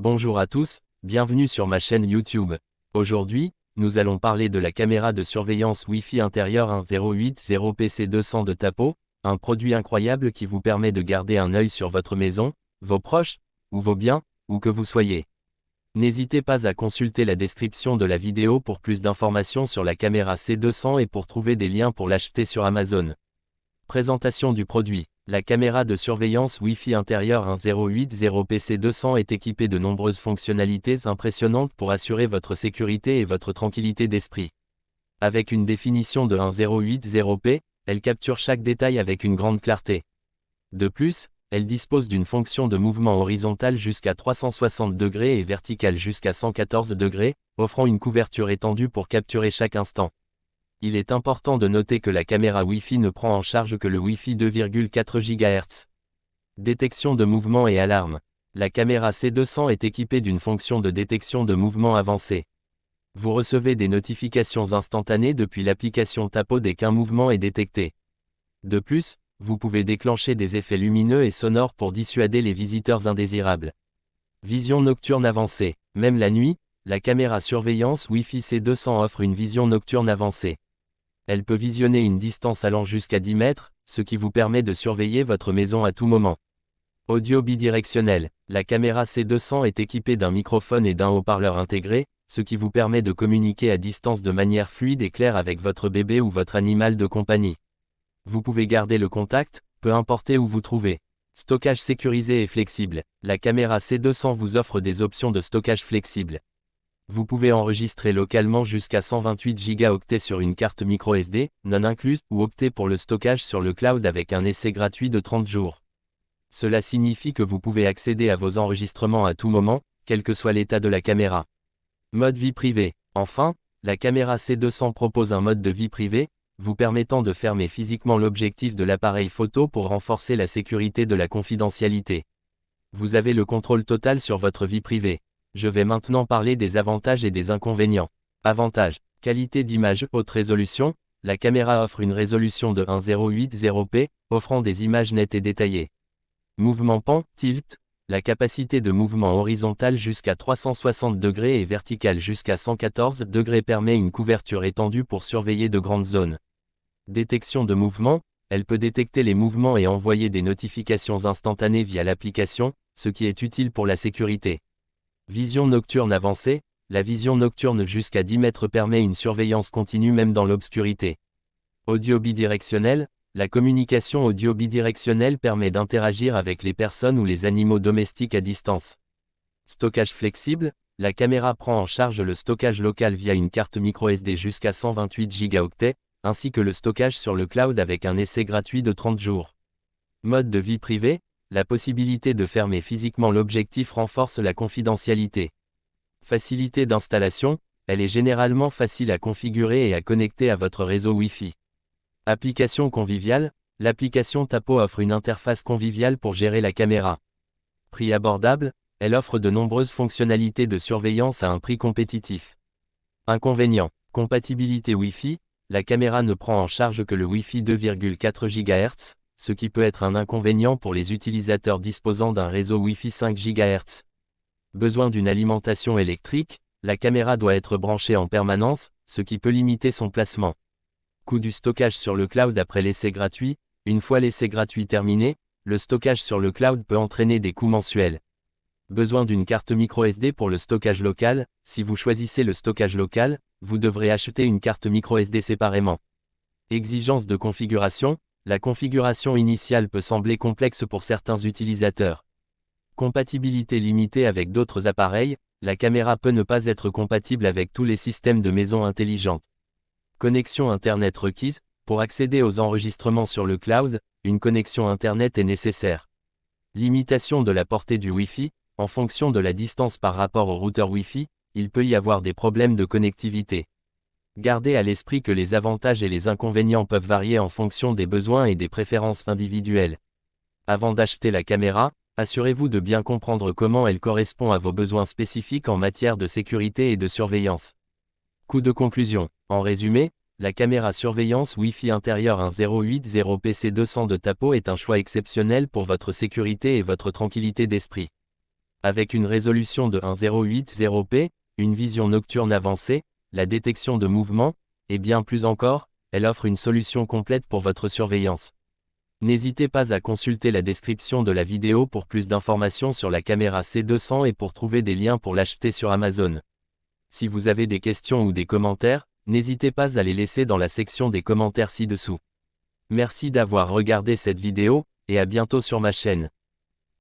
Bonjour à tous, bienvenue sur ma chaîne YouTube. Aujourd'hui, nous allons parler de la caméra de surveillance Wi-Fi intérieure 1080PC200 de Tapo, un produit incroyable qui vous permet de garder un œil sur votre maison, vos proches, ou vos biens, où que vous soyez. N'hésitez pas à consulter la description de la vidéo pour plus d'informations sur la caméra C200 et pour trouver des liens pour l'acheter sur Amazon. Présentation du produit. La caméra de surveillance Wi-Fi intérieure 1080PC200 est équipée de nombreuses fonctionnalités impressionnantes pour assurer votre sécurité et votre tranquillité d'esprit. Avec une définition de 1080p, elle capture chaque détail avec une grande clarté. De plus, elle dispose d'une fonction de mouvement horizontal jusqu'à 360 degrés et verticale jusqu'à 114 degrés, offrant une couverture étendue pour capturer chaque instant. Il est important de noter que la caméra Wi-Fi ne prend en charge que le Wi-Fi 2,4 GHz. Détection de mouvement et alarme. La caméra C200 est équipée d'une fonction de détection de mouvement avancée. Vous recevez des notifications instantanées depuis l'application Tapo dès qu'un mouvement est détecté. De plus, vous pouvez déclencher des effets lumineux et sonores pour dissuader les visiteurs indésirables. Vision nocturne avancée. Même la nuit, la caméra surveillance Wi-Fi C200 offre une vision nocturne avancée. Elle peut visionner une distance allant jusqu'à 10 mètres, ce qui vous permet de surveiller votre maison à tout moment. Audio bidirectionnel. La caméra C200 est équipée d'un microphone et d'un haut-parleur intégré, ce qui vous permet de communiquer à distance de manière fluide et claire avec votre bébé ou votre animal de compagnie. Vous pouvez garder le contact, peu importe où vous trouvez. Stockage sécurisé et flexible. La caméra C200 vous offre des options de stockage flexible. Vous pouvez enregistrer localement jusqu'à 128 Go sur une carte microSD, non incluse, ou opter pour le stockage sur le cloud avec un essai gratuit de 30 jours. Cela signifie que vous pouvez accéder à vos enregistrements à tout moment, quel que soit l'état de la caméra. Mode vie privée. Enfin, la caméra C200 propose un mode de vie privée, vous permettant de fermer physiquement l'objectif de l'appareil photo pour renforcer la sécurité de la confidentialité. Vous avez le contrôle total sur votre vie privée. Je vais maintenant parler des avantages et des inconvénients. Avantages. Qualité d'image haute résolution. La caméra offre une résolution de 1080p, offrant des images nettes et détaillées. Mouvement pan, tilt. La capacité de mouvement horizontal jusqu'à 360 degrés et vertical jusqu'à 114 degrés permet une couverture étendue pour surveiller de grandes zones. Détection de mouvement. Elle peut détecter les mouvements et envoyer des notifications instantanées via l'application, ce qui est utile pour la sécurité. Vision nocturne avancée. La vision nocturne jusqu'à 10 mètres permet une surveillance continue même dans l'obscurité. Audio bidirectionnel. La communication audio bidirectionnelle permet d'interagir avec les personnes ou les animaux domestiques à distance. Stockage flexible. La caméra prend en charge le stockage local via une carte microSD jusqu'à 128 Go, ainsi que le stockage sur le cloud avec un essai gratuit de 30 jours. Mode de vie privée. La possibilité de fermer physiquement l'objectif renforce la confidentialité. Facilité d'installation. Elle est généralement facile à configurer et à connecter à votre réseau Wi-Fi. Application conviviale. L'application Tapo offre une interface conviviale pour gérer la caméra. Prix abordable. Elle offre de nombreuses fonctionnalités de surveillance à un prix compétitif. Inconvénients. Compatibilité Wi-Fi. La caméra ne prend en charge que le Wi-Fi 2,4 GHz, ce qui peut être un inconvénient pour les utilisateurs disposant d'un réseau Wi-Fi 5 GHz. Besoin d'une alimentation électrique. La caméra doit être branchée en permanence, ce qui peut limiter son placement. Coût du stockage sur le cloud après l'essai gratuit. Une fois l'essai gratuit terminé, le stockage sur le cloud peut entraîner des coûts mensuels. Besoin d'une carte microSD pour le stockage local. Si vous choisissez le stockage local, vous devrez acheter une carte microSD séparément. Exigences de configuration. La configuration initiale peut sembler complexe pour certains utilisateurs. Compatibilité limitée avec d'autres appareils. La caméra peut ne pas être compatible avec tous les systèmes de maison intelligentes. Connexion Internet requise. Pour accéder aux enregistrements sur le cloud, une connexion Internet est nécessaire. Limitation de la portée du Wi-Fi. En fonction de la distance par rapport au routeur Wi-Fi, il peut y avoir des problèmes de connectivité. Gardez à l'esprit que les avantages et les inconvénients peuvent varier en fonction des besoins et des préférences individuelles. Avant d'acheter la caméra, assurez-vous de bien comprendre comment elle correspond à vos besoins spécifiques en matière de sécurité et de surveillance. Coup de conclusion. En résumé, la caméra surveillance Wi-Fi intérieure 1080PC200 de Tapo est un choix exceptionnel pour votre sécurité et votre tranquillité d'esprit. Avec une résolution de 1080p, une vision nocturne avancée, la détection de mouvements, et bien plus encore, elle offre une solution complète pour votre surveillance. N'hésitez pas à consulter la description de la vidéo pour plus d'informations sur la caméra C200 et pour trouver des liens pour l'acheter sur Amazon. Si vous avez des questions ou des commentaires, n'hésitez pas à les laisser dans la section des commentaires ci-dessous. Merci d'avoir regardé cette vidéo, et à bientôt sur ma chaîne.